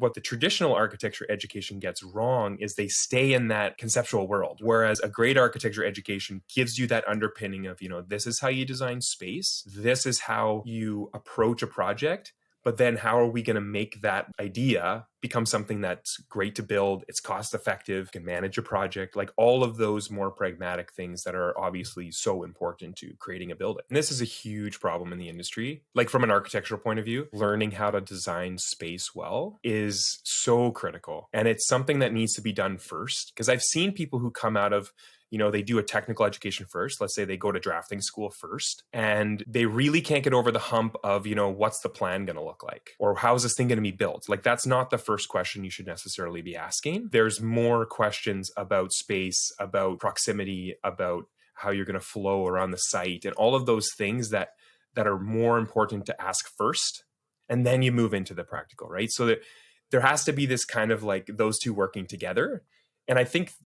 what the traditional architecture education gets wrong is they stay in that conceptual world. Whereas a great architecture education gives you that underpinning of, this is how you design space. This is how you approach a project. But then how are we going to make that idea become something that's great to build? It's cost effective, can manage a project, like all of those more pragmatic things that are obviously so important to creating a building. And this is a huge problem in the industry. Like from an architectural point of view, learning how to design space well is so critical. And it's something that needs to be done first. Because I've seen people who come out of they do a technical education first. Let's say they go to drafting school first, and they really can't get over the hump of, what's the plan going to look like? Or how is this thing going to be built? Like, that's not the first question you should necessarily be asking. There's more questions about space, about proximity, about how you're going to flow around the site, and all of those things that are more important to ask first. And then you move into the practical, right? So that there has to be this kind of like those two working together. And I think